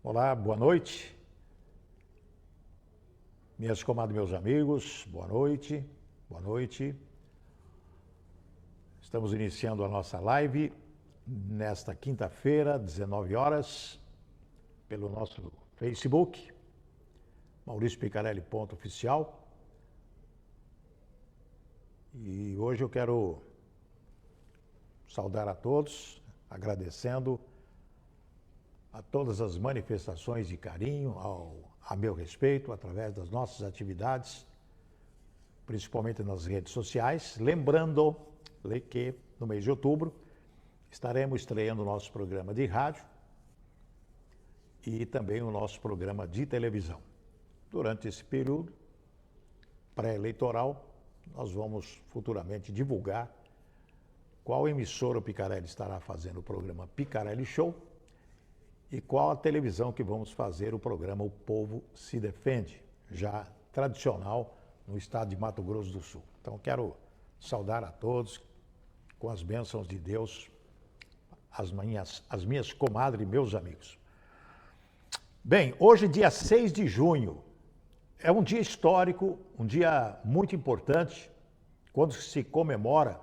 Olá, boa noite. Minhas comadres, meus amigos, boa noite, boa noite. Estamos iniciando a nossa live nesta quinta-feira, 19 horas, pelo nosso Facebook, Maurício Picarelli Oficial. E hoje eu quero saudar a todos, agradecendo a todas as manifestações de carinho a meu respeito, através das nossas atividades, principalmente nas redes sociais. Lembrando que no mês de outubro estaremos estreando o nosso programa de rádio e também o nosso programa de televisão. Durante esse período pré-eleitoral, nós vamos futuramente divulgar qual emissora o Picarelli estará fazendo o programa Picarelli Show e qual a televisão que vamos fazer o programa O Povo se Defende, já tradicional no estado de Mato Grosso do Sul. Então quero saudar a todos com as bênçãos de Deus, as minhas comadres e meus amigos. Bem, hoje dia 6 de junho, é um dia histórico, um dia muito importante, quando se comemora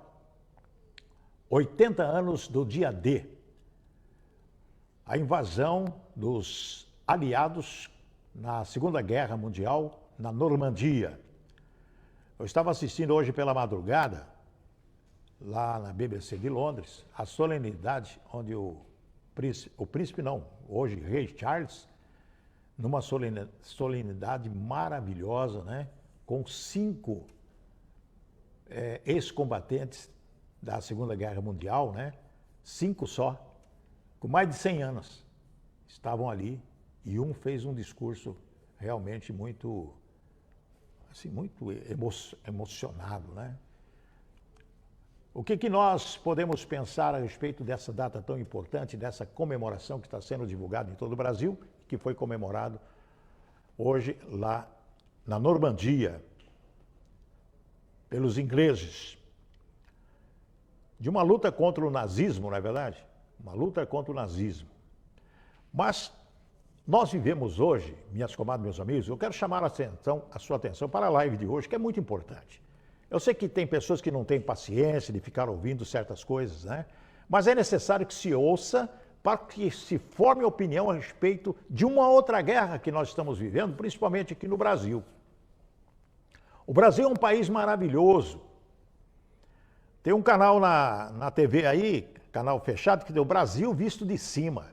80 anos do dia D, a invasão dos aliados na Segunda Guerra Mundial, na Normandia. Eu estava assistindo hoje pela madrugada, lá na BBC de Londres, a solenidade onde hoje Rei Charles, numa solenidade maravilhosa, né, com 5 ex-combatentes da Segunda Guerra Mundial, né, 5 só, com mais de 100 anos, estavam ali e um fez um discurso realmente muito, assim, muito emocionado, né? O que nós podemos pensar a respeito dessa data tão importante, dessa comemoração que está sendo divulgada em todo o Brasil, que foi comemorado hoje lá na Normandia, pelos ingleses, de uma luta contra o nazismo, não é verdade? Uma luta contra o nazismo. Mas nós vivemos hoje, minhas comadres, meus amigos, eu quero chamar a sua atenção para a live de hoje, que é muito importante. Eu sei que tem pessoas que não têm paciência de ficar ouvindo certas coisas, né? Mas é necessário que se ouça para que se forme opinião a respeito de uma outra guerra que nós estamos vivendo, principalmente aqui no Brasil. O Brasil é um país maravilhoso. Tem um canal na TV aí, canal fechado, que deu Brasil visto de cima.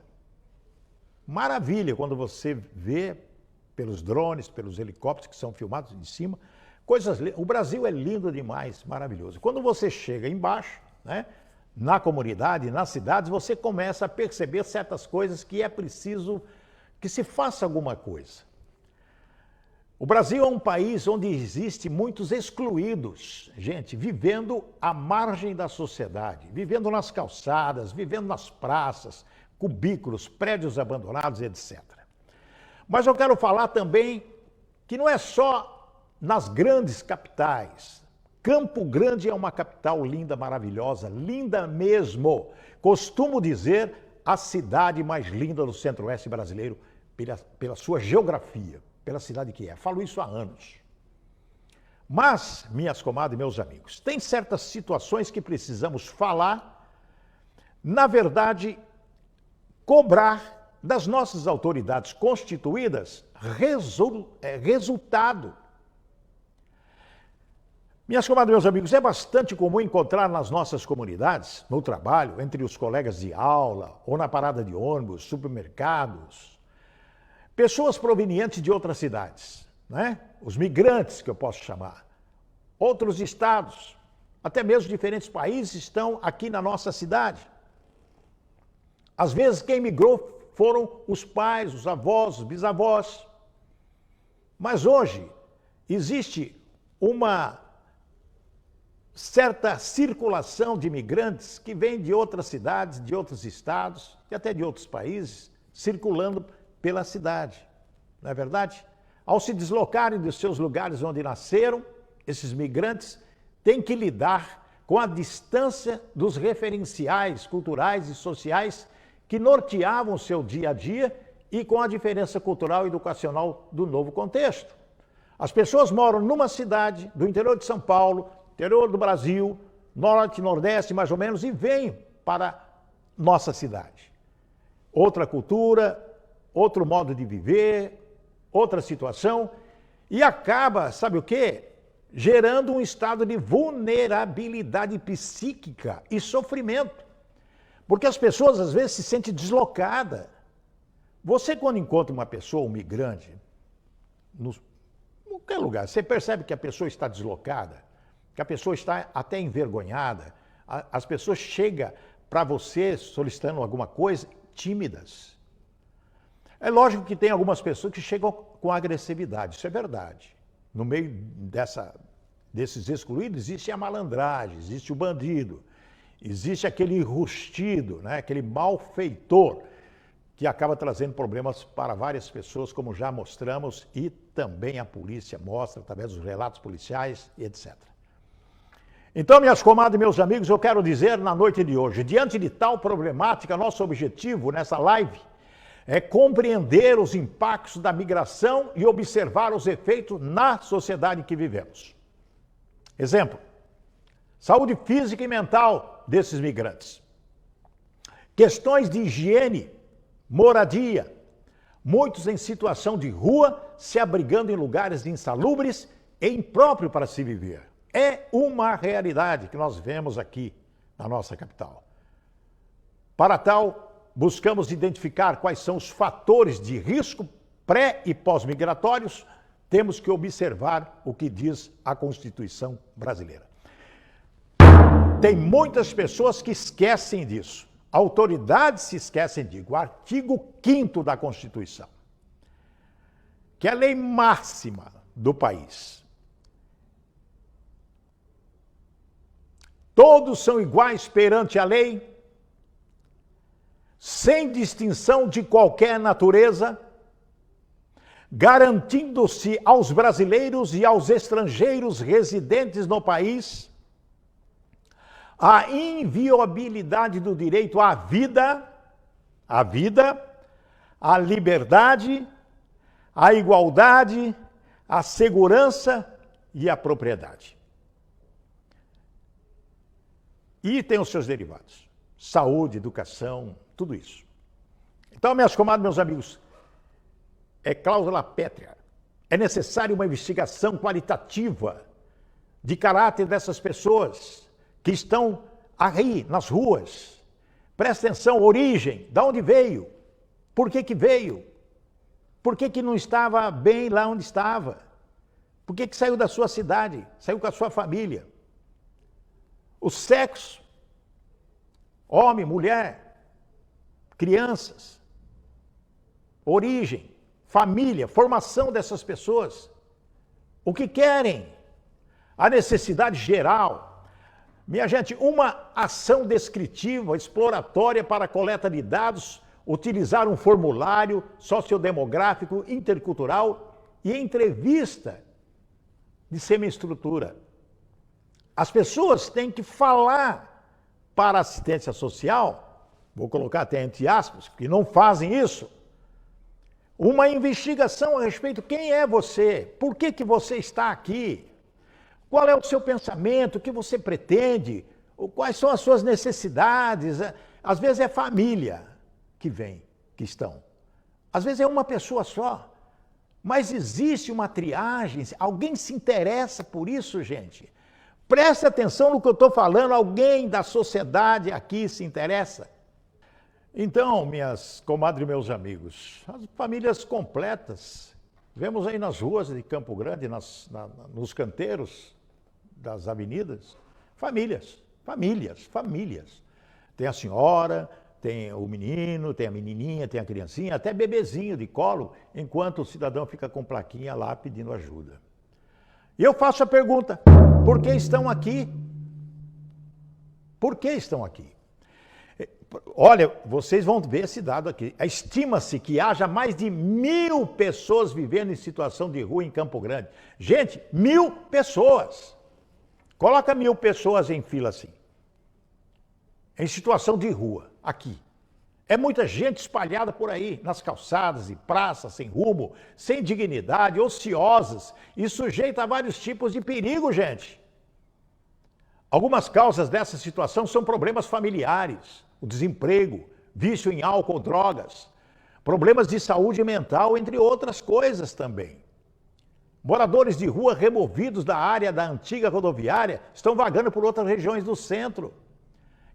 Maravilha quando você vê pelos drones, pelos helicópteros que são filmados de cima. O Brasil é lindo demais, maravilhoso. Quando você chega embaixo, né, na comunidade, nas cidades, você começa a perceber certas coisas que é preciso que se faça alguma coisa. O Brasil é um país onde existem muitos excluídos, gente, vivendo à margem da sociedade, vivendo nas calçadas, vivendo nas praças, cubículos, prédios abandonados, etc. Mas eu quero falar também que não é só nas grandes capitais. Campo Grande é uma capital linda, maravilhosa, linda mesmo. Costumo dizer a cidade mais linda do centro-oeste brasileiro pela sua geografia, pela cidade que é. Falo isso há anos. Mas, minhas comadres e meus amigos, tem certas situações que precisamos falar, na verdade, cobrar das nossas autoridades constituídas resultado. Minhas comadres e meus amigos, é bastante comum encontrar nas nossas comunidades, no trabalho, entre os colegas de aula, ou na parada de ônibus, supermercados, pessoas provenientes de outras cidades, né? Os migrantes, que eu posso chamar, outros estados, até mesmo diferentes países estão aqui na nossa cidade. Às vezes quem migrou foram os pais, os avós, os bisavós. Mas hoje existe uma certa circulação de imigrantes que vêm de outras cidades, de outros estados e até de outros países, circulando pela cidade, não é verdade? Ao se deslocarem dos seus lugares onde nasceram, esses migrantes têm que lidar com a distância dos referenciais culturais e sociais que norteavam o seu dia a dia e com a diferença cultural e educacional do novo contexto. As pessoas moram numa cidade do interior de São Paulo, interior do Brasil, norte, nordeste mais ou menos, e vêm para nossa cidade. Outra cultura, outro modo de viver, outra situação, e acaba, sabe o quê? Gerando um estado de vulnerabilidade psíquica e sofrimento. Porque as pessoas às vezes se sentem deslocadas. Você quando encontra uma pessoa, um migrante, em qualquer lugar, você percebe que a pessoa está deslocada, que a pessoa está até envergonhada, as pessoas chegam para você solicitando alguma coisa tímidas. É lógico que tem algumas pessoas que chegam com agressividade, isso é verdade. No meio desses excluídos existe a malandragem, existe o bandido, existe aquele enrustido, né? Aquele malfeitor que acaba trazendo problemas para várias pessoas, como já mostramos, e também a polícia mostra através dos relatos policiais e etc. Então, minhas comadres e meus amigos, eu quero dizer na noite de hoje, diante de tal problemática, nosso objetivo nessa live é compreender os impactos da migração e observar os efeitos na sociedade em que vivemos. Exemplo, saúde física e mental desses migrantes. Questões de higiene, moradia, muitos em situação de rua, se abrigando em lugares insalubres e impróprios para se viver. É uma realidade que nós vemos aqui na nossa capital. Para tal, buscamos identificar quais são os fatores de risco pré- e pós-migratórios. Temos que observar o que diz a Constituição brasileira. Tem muitas pessoas que esquecem disso. Autoridades se esquecem disso. O artigo 5º da Constituição, que é a lei máxima do país. Todos são iguais perante a lei, sem distinção de qualquer natureza, garantindo-se aos brasileiros e aos estrangeiros residentes no país a inviolabilidade do direito à vida, à liberdade, à igualdade, à segurança e à propriedade. E tem os seus derivados, saúde, educação, tudo isso. Então, minhas comadres, meus amigos, é cláusula pétrea. É necessária uma investigação qualitativa de caráter dessas pessoas que estão aí nas ruas. Presta atenção, origem, de onde veio, por que que veio, por que que não estava bem lá onde estava, por que que saiu da sua cidade, saiu com a sua família. O sexo, homem, mulher, crianças, origem, família, formação dessas pessoas, o que querem, a necessidade geral. Minha gente, uma ação descritiva, exploratória para a coleta de dados, utilizar um formulário sociodemográfico, intercultural e entrevista de semiestrutura. As pessoas têm que falar para a assistência social, vou colocar até entre aspas, que não fazem isso, uma investigação a respeito de quem é você, por que que você está aqui, qual é o seu pensamento, o que você pretende, quais são as suas necessidades. Às vezes é família que vem, que estão. Às vezes é uma pessoa só. Mas existe uma triagem, alguém se interessa por isso, gente. Preste atenção no que eu estou falando, alguém da sociedade aqui se interessa. Então, minhas comadres e meus amigos, as famílias completas, vemos aí nas ruas de Campo Grande, nos canteiros das avenidas, famílias. Tem a senhora, tem o menino, tem a menininha, tem a criancinha, até bebezinho de colo, enquanto o cidadão fica com plaquinha lá pedindo ajuda. E eu faço a pergunta, por que estão aqui? Por que estão aqui? Olha, vocês vão ver esse dado aqui. Estima-se que haja mais de 1.000 pessoas vivendo em situação de rua em Campo Grande. Gente, 1.000 pessoas. Coloca 1.000 pessoas em fila assim. Em situação de rua, aqui. É muita gente espalhada por aí, nas calçadas e praças, sem rumo, sem dignidade, ociosas e sujeita a vários tipos de perigo, gente. Algumas causas dessa situação são problemas familiares, o desemprego, vício em álcool ou drogas, problemas de saúde mental, entre outras coisas também. Moradores de rua removidos da área da antiga rodoviária estão vagando por outras regiões do centro.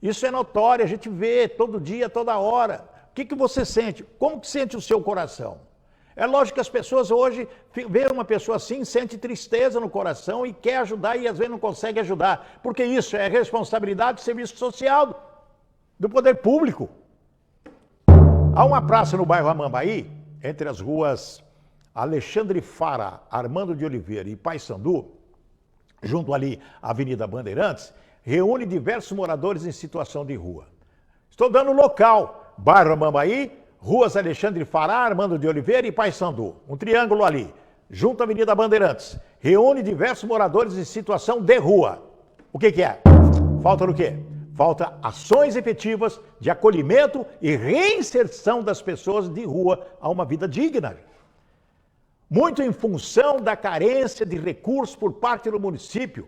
Isso é notório, a gente vê todo dia, toda hora. O que você sente? Como que sente o seu coração? É lógico que as pessoas hoje, ver uma pessoa assim, sente tristeza no coração e quer ajudar e às vezes não consegue ajudar. Porque isso é responsabilidade do serviço social, do poder público. Há uma praça no bairro Amambaí, entre as ruas Alexandre Fara, Armando de Oliveira e Paissandu, junto ali à Avenida Bandeirantes, reúne diversos moradores em situação de rua. Estou dando local, bairro Amambaí, ruas Alexandre Fará, Armando de Oliveira e Paissandu. Um triângulo ali, junto à Avenida Bandeirantes. Reúne diversos moradores em situação de rua. O que é? Falta o quê? Falta ações efetivas de acolhimento e reinserção das pessoas de rua a uma vida digna. Muito em função da carência de recursos por parte do município.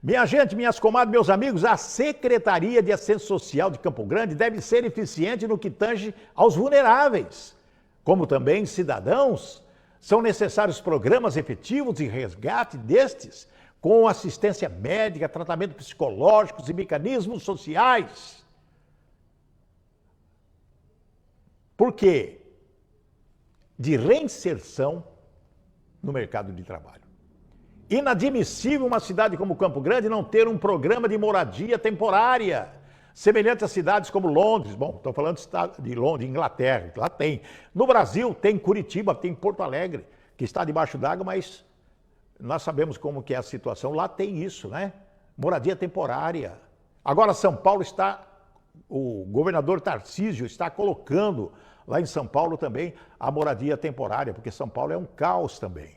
Minha gente, minhas comadres, meus amigos, a Secretaria de Assistência Social de Campo Grande deve ser eficiente no que tange aos vulneráveis. Como também cidadãos, são necessários programas efetivos de resgate destes, com assistência médica, tratamento psicológico e mecanismos sociais. Por quê? De reinserção no mercado de trabalho. Inadmissível uma cidade como Campo Grande não ter um programa de moradia temporária, semelhante a cidades como Londres. Bom, estou falando de Londres, Inglaterra, lá tem. No Brasil tem Curitiba, tem Porto Alegre, que está debaixo d'água, mas nós sabemos como que é a situação. Lá tem isso, né? Moradia temporária. Agora São Paulo o governador Tarcísio está colocando lá em São Paulo também a moradia temporária, porque São Paulo é um caos também.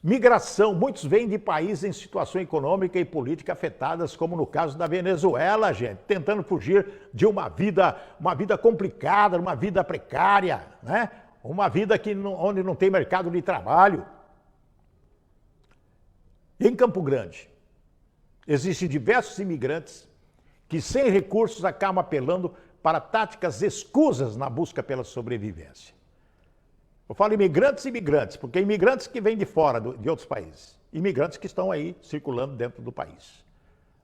Migração, muitos vêm de países em situação econômica e política afetadas, como no caso da Venezuela, gente, tentando fugir de uma vida complicada, uma vida precária, né? Uma vida onde não tem mercado de trabalho. Em Campo Grande, existem diversos imigrantes que, sem recursos, acabam apelando para táticas escusas na busca pela sobrevivência. Eu falo imigrantes e imigrantes, porque imigrantes que vêm de fora, de outros países. Imigrantes que estão aí circulando dentro do país.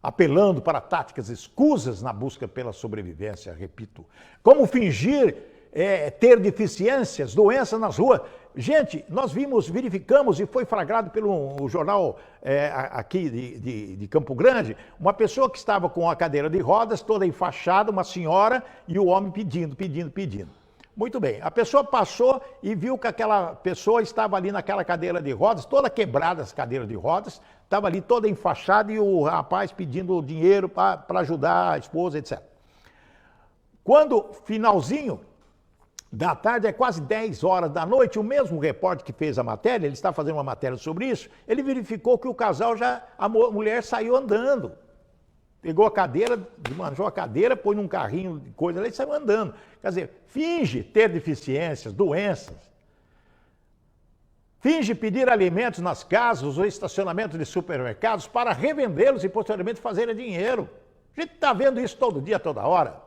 Apelando para táticas escusas na busca pela sobrevivência, repito. Como fingir ter deficiências, doenças nas ruas. Gente, nós verificamos e foi flagrado pelo jornal aqui de Campo Grande, uma pessoa que estava com a cadeira de rodas, toda enfaixada, uma senhora, e o homem pedindo. Muito bem, a pessoa passou e viu que aquela pessoa estava ali naquela cadeira de rodas, toda quebrada as cadeiras de rodas, estava ali toda enfaixada e o rapaz pedindo dinheiro para ajudar a esposa, etc. Quando, finalzinho da tarde, é quase 10 horas da noite, o mesmo repórter que fez a matéria, ele está fazendo uma matéria sobre isso, ele verificou que o casal a mulher saiu andando. Pegou a cadeira, desmanchou a cadeira, pôs num carrinho de coisa lá e saiu andando. Quer dizer, finge ter deficiências, doenças. Finge pedir alimentos nas casas ou estacionamento de supermercados para revendê-los e posteriormente fazerem dinheiro. A gente está vendo isso todo dia, toda hora.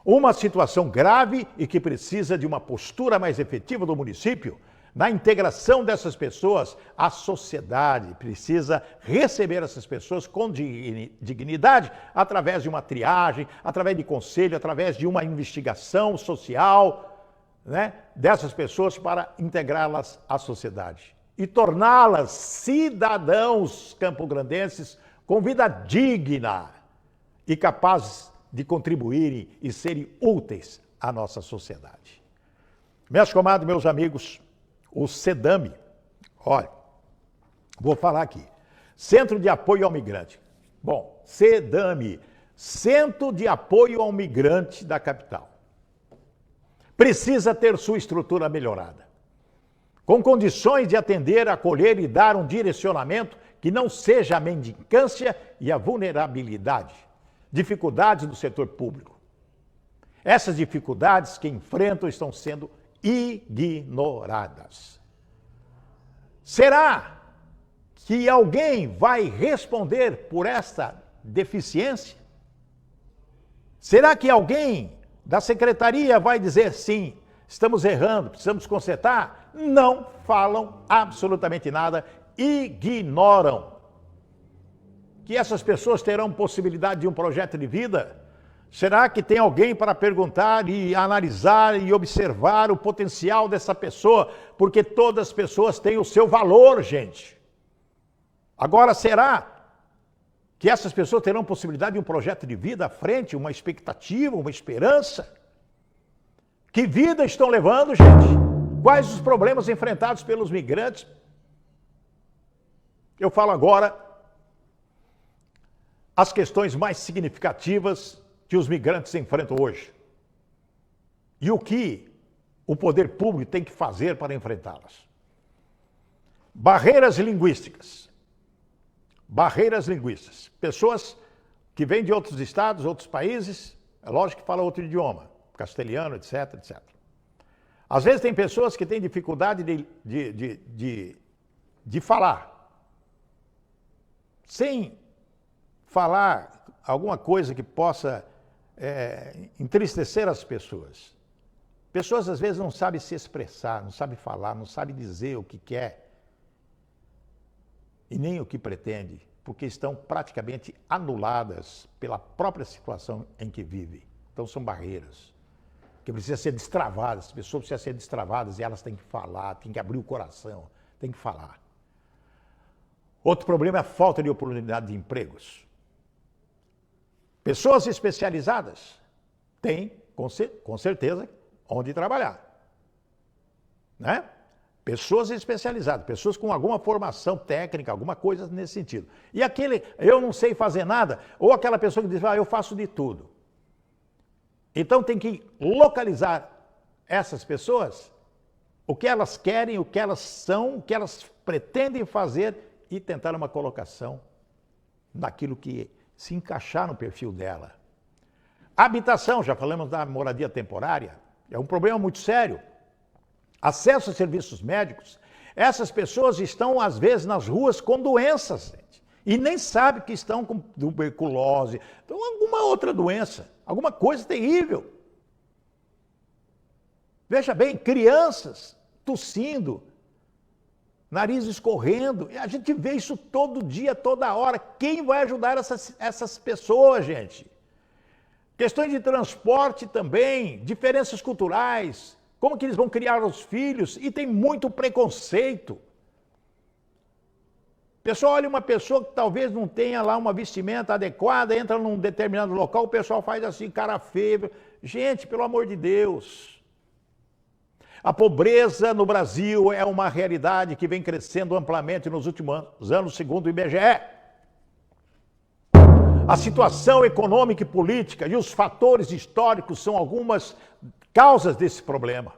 Uma situação grave e que precisa de uma postura mais efetiva do município na integração dessas pessoas à sociedade. Precisa receber essas pessoas com dignidade através de uma triagem, através de conselho, através de uma investigação social, né, dessas pessoas para integrá-las à sociedade e torná-las cidadãos campograndenses com vida digna e capazes de contribuírem e serem úteis à nossa sociedade. Meus comadres, meus amigos, o CEDAMI, olha, vou falar aqui, Centro de Apoio ao Migrante. Bom, CEDAMI, Centro de Apoio ao Migrante da capital. Precisa ter sua estrutura melhorada, com condições de atender, acolher e dar um direcionamento que não seja a mendicância e a vulnerabilidade, dificuldades do setor público. Essas dificuldades que enfrentam estão sendo ignoradas. Será que alguém vai responder por esta deficiência? Será que alguém da secretaria vai dizer sim, estamos errando, precisamos consertar? Não falam absolutamente nada, ignoram. Que essas pessoas terão possibilidade de um projeto de vida? Será que tem alguém para perguntar e analisar e observar o potencial dessa pessoa? Porque todas as pessoas têm o seu valor, gente. Agora, será que essas pessoas terão possibilidade de um projeto de vida à frente, uma expectativa, uma esperança? Que vida estão levando, gente? Quais os problemas enfrentados pelos migrantes? Eu falo agora as questões mais significativas que os migrantes enfrentam hoje. E o que o poder público tem que fazer para enfrentá-las? Barreiras linguísticas. Barreiras linguísticas. Pessoas que vêm de outros estados, outros países, é lógico que falam outro idioma, castelhano, etc, etc. Às vezes tem pessoas que têm dificuldade de falar. Sem falar alguma coisa que possa entristecer as pessoas. Pessoas às vezes não sabem se expressar, não sabem falar, não sabem dizer o que quer e nem o que pretende, porque estão praticamente anuladas pela própria situação em que vivem. Então são barreiras que precisam ser destravadas, as pessoas precisam ser destravadas e elas têm que falar, têm que abrir o coração, têm que falar. Outro problema é a falta de oportunidade de empregos. Pessoas especializadas têm, com certeza, onde trabalhar. Né? Pessoas especializadas, pessoas com alguma formação técnica, alguma coisa nesse sentido. E aquele, eu não sei fazer nada, ou aquela pessoa que diz, eu faço de tudo. Então tem que localizar essas pessoas, o que elas querem, o que elas são, o que elas pretendem fazer e tentar uma colocação naquilo que se encaixar no perfil dela. Habitação, já falamos da moradia temporária, é um problema muito sério. Acesso a serviços médicos, essas pessoas estão às vezes nas ruas com doenças, gente, e nem sabem que estão com tuberculose, então alguma outra doença, alguma coisa terrível. Veja bem, crianças tossindo, nariz escorrendo, e a gente vê isso todo dia, toda hora. Quem vai ajudar essas pessoas, gente? Questões de transporte também, diferenças culturais, como que eles vão criar os filhos, e tem muito preconceito. Pessoal, olha uma pessoa que talvez não tenha lá uma vestimenta adequada, entra num determinado local, o pessoal faz assim, cara feia. Gente, pelo amor de Deus. A pobreza no Brasil é uma realidade que vem crescendo amplamente nos últimos anos, segundo o IBGE. A situação econômica e política e os fatores históricos são algumas causas desse problema.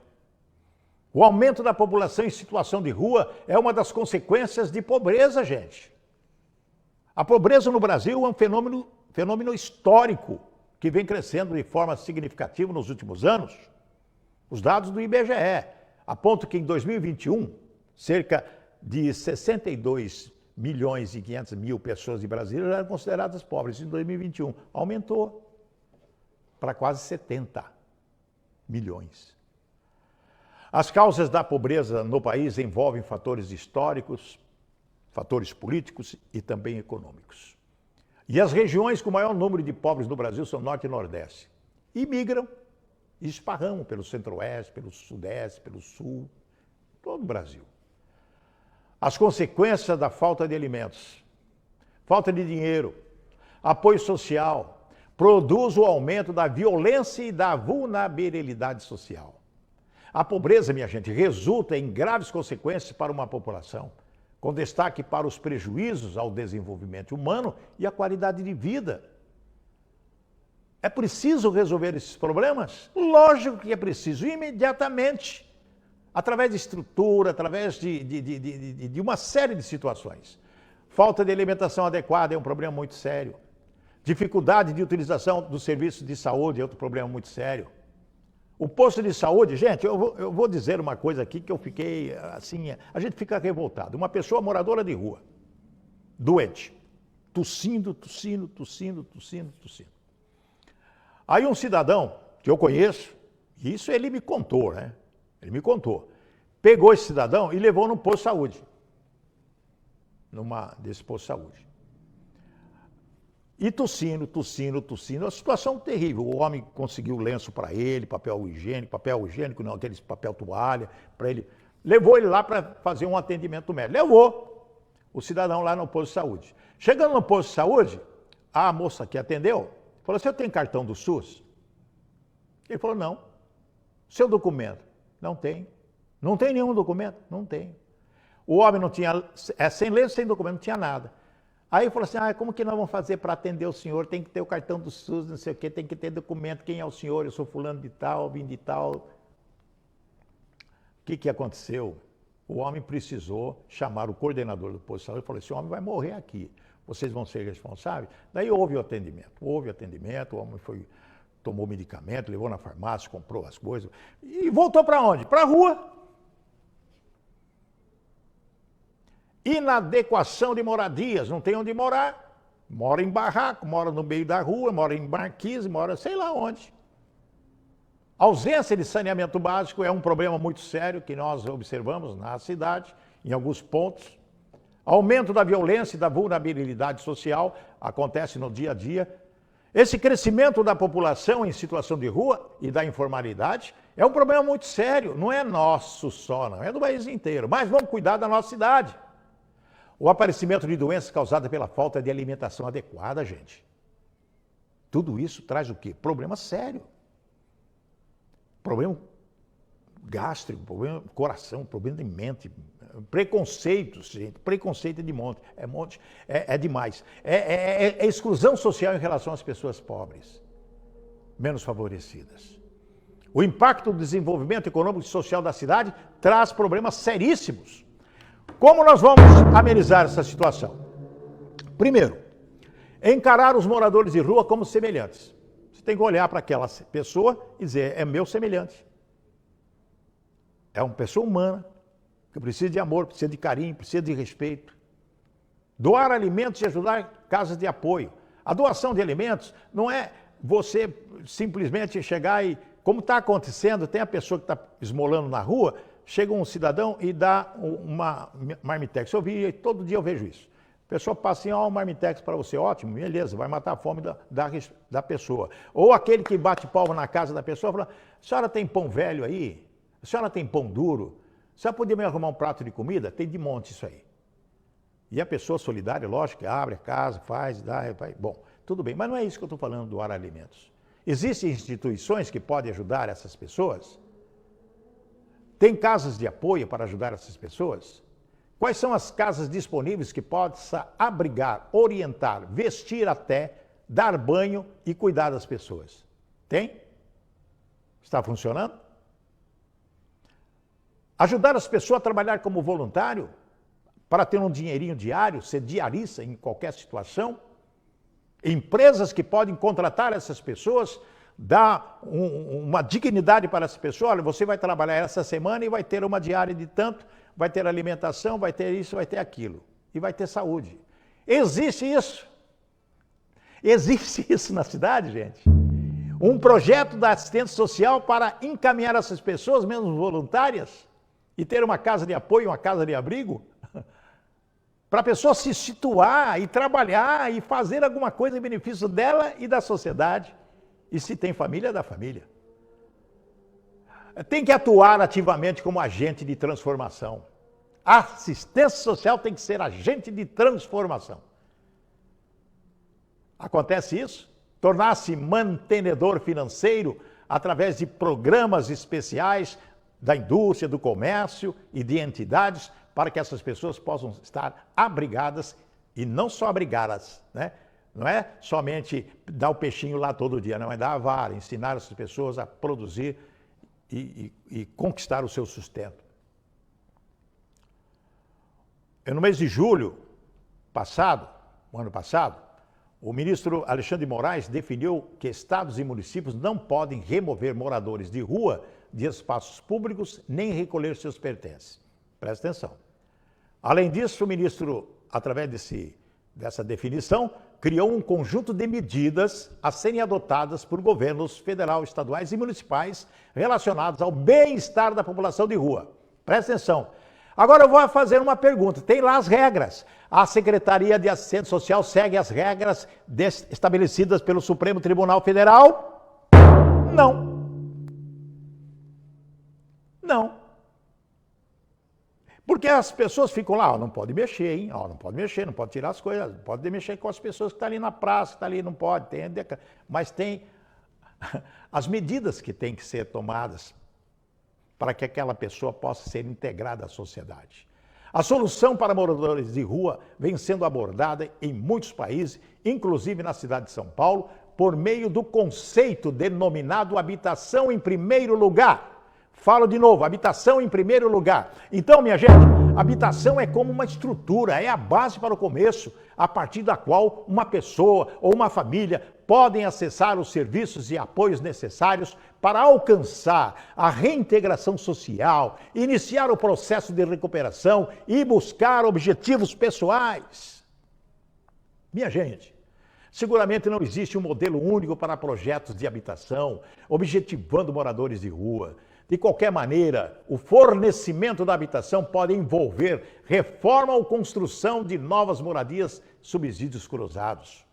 O aumento da população em situação de rua é uma das consequências de pobreza, gente. A pobreza no Brasil é um fenômeno histórico que vem crescendo de forma significativa nos últimos anos. Os dados do IBGE apontam que em 2021, cerca de 62 milhões e 500 mil pessoas de Brasília eram consideradas pobres. Em 2021, aumentou para quase 70 milhões. As causas da pobreza no país envolvem fatores históricos, fatores políticos e também econômicos. E as regiões com maior número de pobres no Brasil são Norte e Nordeste. E migram e esparramam pelo Centro-Oeste, pelo Sudeste, pelo Sul, todo o Brasil. As consequências da falta de alimentos, falta de dinheiro, apoio social, produz o aumento da violência e da vulnerabilidade social. A pobreza, minha gente, resulta em graves consequências para uma população, com destaque para os prejuízos ao desenvolvimento humano e à qualidade de vida. É preciso resolver esses problemas? Lógico que é preciso, imediatamente, através de estrutura, através de uma série de situações. Falta de alimentação adequada é um problema muito sério. Dificuldade de utilização dos serviços de saúde é outro problema muito sério. O posto de saúde, gente, eu vou dizer uma coisa aqui que eu fiquei assim, a gente fica revoltado. Uma pessoa moradora de rua, doente, tossindo. Aí um cidadão que eu conheço, isso ele me contou, né? Ele me contou. Pegou esse cidadão e levou num posto de saúde. Desse posto de saúde. E tossindo. Uma situação terrível. O homem conseguiu lenço para ele, papel higiênico, não, aqueles papel toalha, para ele. Levou ele lá para fazer um atendimento médico. Levou o cidadão lá no posto de saúde. Chegando no posto de saúde, a moça que atendeu falou: "Você tem cartão do SUS?" Ele falou: "Não." "Seu documento?" "Não tem." "Não tem nenhum documento?" "Não tem." O homem não tinha, sem lenço, sem documento, não tinha nada. Aí falou assim: como que nós vamos fazer para atender o senhor? Tem que ter o cartão do SUS, não sei o quê, tem que ter documento, quem é o senhor? Eu sou fulano de tal, vim de tal. O que aconteceu? O homem precisou chamar o coordenador do posto de saúde e falou: "Esse homem vai morrer aqui, vocês vão ser responsáveis?" Daí houve o atendimento, o homem tomou medicamento, levou na farmácia, comprou as coisas e voltou para onde? Para a rua. Inadequação de moradias, não tem onde morar, mora em barraco, mora no meio da rua, mora em marquise, mora sei lá onde. A ausência de saneamento básico é um problema muito sério que nós observamos na cidade, em alguns pontos. Aumento da violência e da vulnerabilidade social acontece no dia a dia. Esse crescimento da população em situação de rua e da informalidade é um problema muito sério, não é nosso só, não é do país inteiro, mas vamos cuidar da nossa cidade. O aparecimento de doenças causadas pela falta de alimentação adequada, gente. Tudo isso traz o quê? Problema sério. Problema gástrico, problema de coração, problema de mente, preconceitos, gente. Preconceito de monte. É demais. É exclusão social em relação às pessoas pobres, menos favorecidas. O impacto do desenvolvimento econômico e social da cidade traz problemas seríssimos. Como nós vamos amenizar essa situação? Primeiro, encarar os moradores de rua como semelhantes. Você tem que olhar para aquela pessoa e dizer: é meu semelhante. É uma pessoa humana, que precisa de amor, precisa de carinho, precisa de respeito. Doar alimentos e ajudar casas de apoio. A doação de alimentos não é você simplesmente chegar e, como está acontecendo, tem a pessoa que está esmolando na rua, chega um cidadão e dá uma marmitex. Eu vi, todo dia eu vejo isso. A pessoa passa assim: um marmitex para você, ótimo, beleza, vai matar a fome da pessoa. Ou aquele que bate palma na casa da pessoa, fala: "A senhora tem pão velho aí? A senhora tem pão duro? A senhora podia me arrumar um prato de comida?" Tem de monte isso aí. E a pessoa solidária, lógico, abre a casa, faz, dá, vai. Bom, tudo bem, mas não é isso que eu estou falando, doar alimentos. Existem instituições que podem ajudar essas pessoas? Tem casas de apoio para ajudar essas pessoas? Quais são as casas disponíveis que possa abrigar, orientar, vestir até, dar banho e cuidar das pessoas? Tem? Está funcionando? Ajudar as pessoas a trabalhar como voluntário, para ter um dinheirinho diário, ser diarista em qualquer situação? Empresas que podem contratar essas pessoas, dar uma dignidade para essa pessoa: olha, você vai trabalhar essa semana e vai ter uma diária de tanto, vai ter alimentação, vai ter isso, vai ter aquilo, e vai ter saúde. Existe isso? Existe isso na cidade, gente? Um projeto da assistência social para encaminhar essas pessoas, menos voluntárias, e ter uma casa de apoio, uma casa de abrigo, para a pessoa se situar e trabalhar e fazer alguma coisa em benefício dela e da sociedade. E se tem família, da família. Tem que atuar ativamente como agente de transformação. A assistência social tem que ser agente de transformação. Acontece isso? Tornar-se mantenedor financeiro através de programas especiais da indústria, do comércio e de entidades, para que essas pessoas possam estar abrigadas, e não só abrigadas, né? Não é somente dar o peixinho lá todo dia, não, é dar a vara, ensinar essas pessoas a produzir e conquistar o seu sustento. No mês de julho passado, o ano passado, o ministro Alexandre de Moraes definiu que estados e municípios não podem remover moradores de rua de espaços públicos nem recolher seus pertences. Presta atenção. Além disso, o ministro, através dessa definição, criou um conjunto de medidas a serem adotadas por governos federal, estaduais e municipais relacionados ao bem-estar da população de rua. Presta atenção. Agora eu vou fazer uma pergunta. Tem lá as regras. A Secretaria de Assistência Social segue as regras estabelecidas pelo Supremo Tribunal Federal? Não. Não. Porque as pessoas ficam lá, não pode mexer, hein? Não pode mexer, não pode tirar as coisas, não pode mexer com as pessoas que estão ali na praça, que estão ali, não pode. Mas tem as medidas que têm que ser tomadas para que aquela pessoa possa ser integrada à sociedade. A solução para moradores de rua vem sendo abordada em muitos países, inclusive na cidade de São Paulo, por meio do conceito denominado habitação em primeiro lugar. Falo de novo, habitação em primeiro lugar. Então, minha gente, habitação é como uma estrutura, é a base para o começo, a partir da qual uma pessoa ou uma família podem acessar os serviços e apoios necessários para alcançar a reintegração social, iniciar o processo de recuperação e buscar objetivos pessoais. Minha gente, seguramente não existe um modelo único para projetos de habitação, objetivando moradores de rua. De qualquer maneira, o fornecimento da habitação pode envolver reforma ou construção de novas moradias, subsídios cruzados.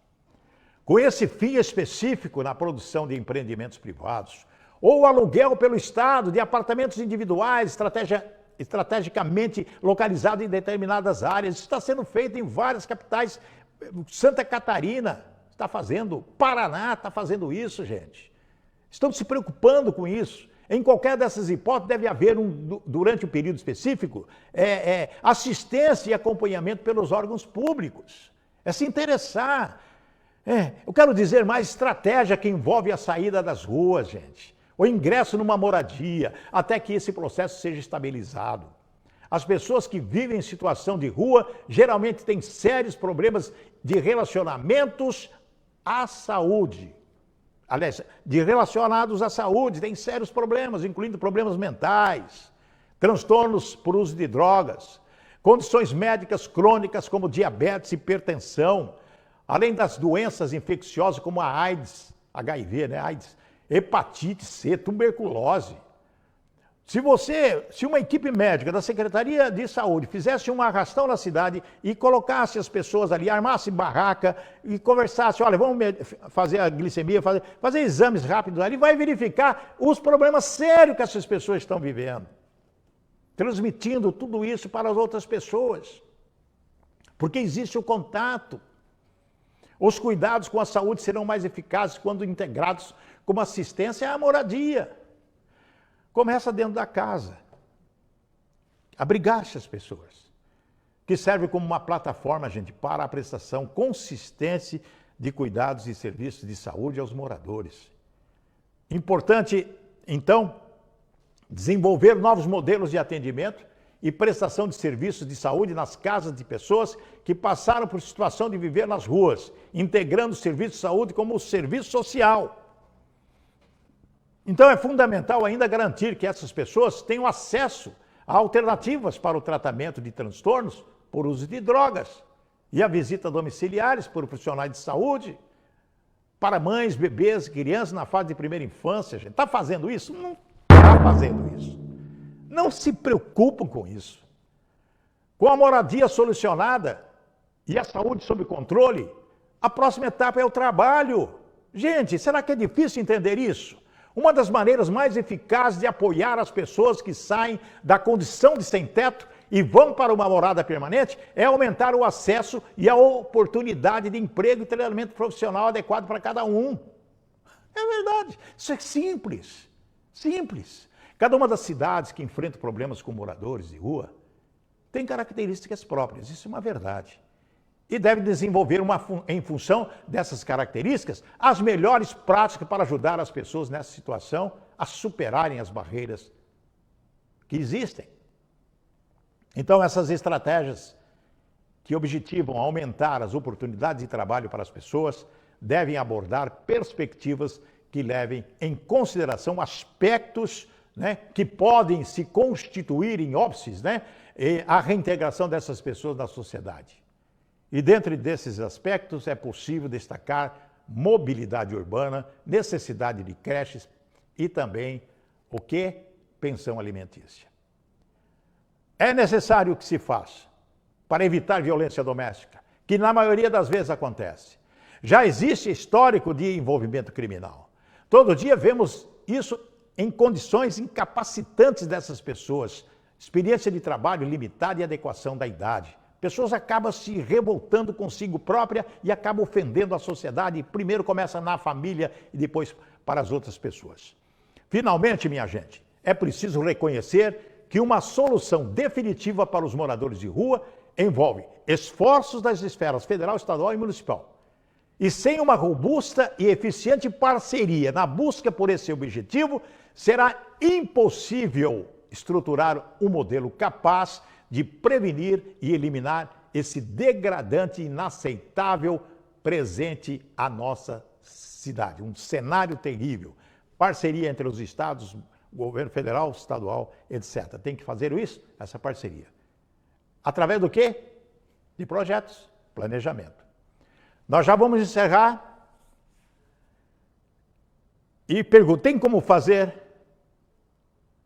Com esse fim específico na produção de empreendimentos privados, ou aluguel pelo Estado de apartamentos individuais, estrategicamente localizados em determinadas áreas, isso está sendo feito em várias capitais. Santa Catarina está fazendo, Paraná está fazendo isso, gente. Estão se preocupando com isso. Em qualquer dessas hipóteses deve haver, durante um período específico, assistência e acompanhamento pelos órgãos públicos. É se interessar. Eu quero dizer mais, estratégia que envolve a saída das ruas, gente. O ingresso numa moradia, até que esse processo seja estabilizado. As pessoas que vivem em situação de rua geralmente têm sérios problemas de relacionamentos à saúde. Aliás, relacionados à saúde, tem sérios problemas, incluindo problemas mentais, transtornos por uso de drogas, condições médicas crônicas como diabetes, hipertensão, além das doenças infecciosas como a AIDS, HIV, né? AIDS, hepatite C, tuberculose. Se uma equipe médica da Secretaria de Saúde fizesse um arrastão na cidade e colocasse as pessoas ali, armasse barraca e conversasse, olha, vamos fazer a glicemia, fazer exames rápidos ali, vai verificar os problemas sérios que essas pessoas estão vivendo, transmitindo tudo isso para as outras pessoas. Porque existe o contato. Os cuidados com a saúde serão mais eficazes quando integrados como assistência à moradia. Começa dentro da casa. Abrigar essas pessoas. Que serve como uma plataforma, gente, para a prestação consistente de cuidados e serviços de saúde aos moradores. Importante, então, desenvolver novos modelos de atendimento e prestação de serviços de saúde nas casas de pessoas que passaram por situação de viver nas ruas, integrando o serviço de saúde como o serviço social. Então é fundamental ainda garantir que essas pessoas tenham acesso a alternativas para o tratamento de transtornos por uso de drogas e a visita domiciliares por profissionais de saúde para mães, bebês, crianças na fase de primeira infância. Gente, está fazendo isso? Não está fazendo isso. Não se preocupam com isso. Com a moradia solucionada e a saúde sob controle, a próxima etapa é o trabalho. Gente, será que é difícil entender isso? Uma das maneiras mais eficazes de apoiar as pessoas que saem da condição de sem-teto e vão para uma morada permanente é aumentar o acesso e a oportunidade de emprego e treinamento profissional adequado para cada um. É verdade, isso é simples, simples. Cada uma das cidades que enfrenta problemas com moradores de rua tem características próprias, isso é uma verdade. E deve desenvolver, em função dessas características, as melhores práticas para ajudar as pessoas nessa situação a superarem as barreiras que existem. Então, essas estratégias que objetivam aumentar as oportunidades de trabalho para as pessoas devem abordar perspectivas que levem em consideração aspectos, né, que podem se constituir em óbices, né, a reintegração dessas pessoas na sociedade. E dentro desses aspectos é possível destacar mobilidade urbana, necessidade de creches e também o que? Pensão alimentícia. É necessário que se faça para evitar violência doméstica, que na maioria das vezes acontece. Já existe histórico de envolvimento criminal. Todo dia vemos isso em condições incapacitantes dessas pessoas, experiência de trabalho limitada e adequação da idade. Pessoas acabam se revoltando consigo própria e acabam ofendendo a sociedade. Primeiro começa na família e depois para as outras pessoas. Finalmente, minha gente, é preciso reconhecer que uma solução definitiva para os moradores de rua envolve esforços das esferas federal, estadual e municipal. E sem uma robusta e eficiente parceria na busca por esse objetivo, será impossível estruturar um modelo capaz de prevenir e eliminar esse degradante e inaceitável presente à nossa cidade. Um cenário terrível. Parceria entre os estados, governo federal, estadual, etc. Tem que fazer isso, essa parceria. Através do quê? De projetos, planejamento. Nós já vamos encerrar e perguntem como fazer.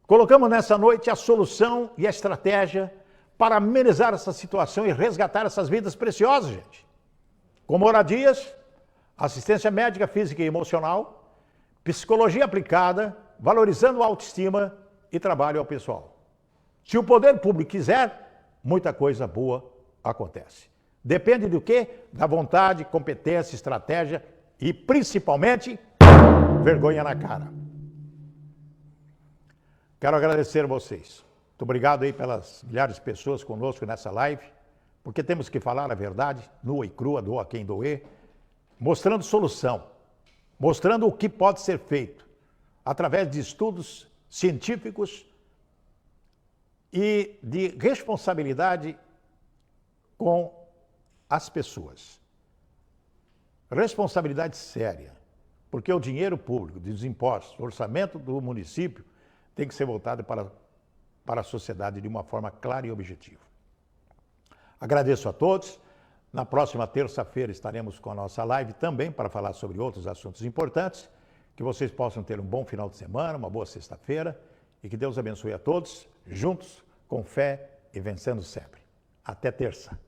Colocamos nessa noite a solução e a estratégia para amenizar essa situação e resgatar essas vidas preciosas, gente. Com moradias, assistência médica, física e emocional, psicologia aplicada, valorizando a autoestima e trabalho ao pessoal. Se o poder público quiser, muita coisa boa acontece. Depende do quê? Da vontade, competência, estratégia e, principalmente, vergonha na cara. Quero agradecer a vocês. Muito obrigado aí pelas milhares de pessoas conosco nessa live, porque temos que falar a verdade, nua e crua, doa quem doer, mostrando solução, mostrando o que pode ser feito, através de estudos científicos e de responsabilidade com as pessoas. Responsabilidade séria, porque o dinheiro público, dos impostos, o orçamento do município tem que ser voltado para a sociedade de uma forma clara e objetiva. Agradeço a todos. Na próxima terça-feira estaremos com a nossa live também para falar sobre outros assuntos importantes. Que vocês possam ter um bom final de semana, uma boa sexta-feira e que Deus abençoe a todos, juntos, com fé e vencendo sempre. Até terça.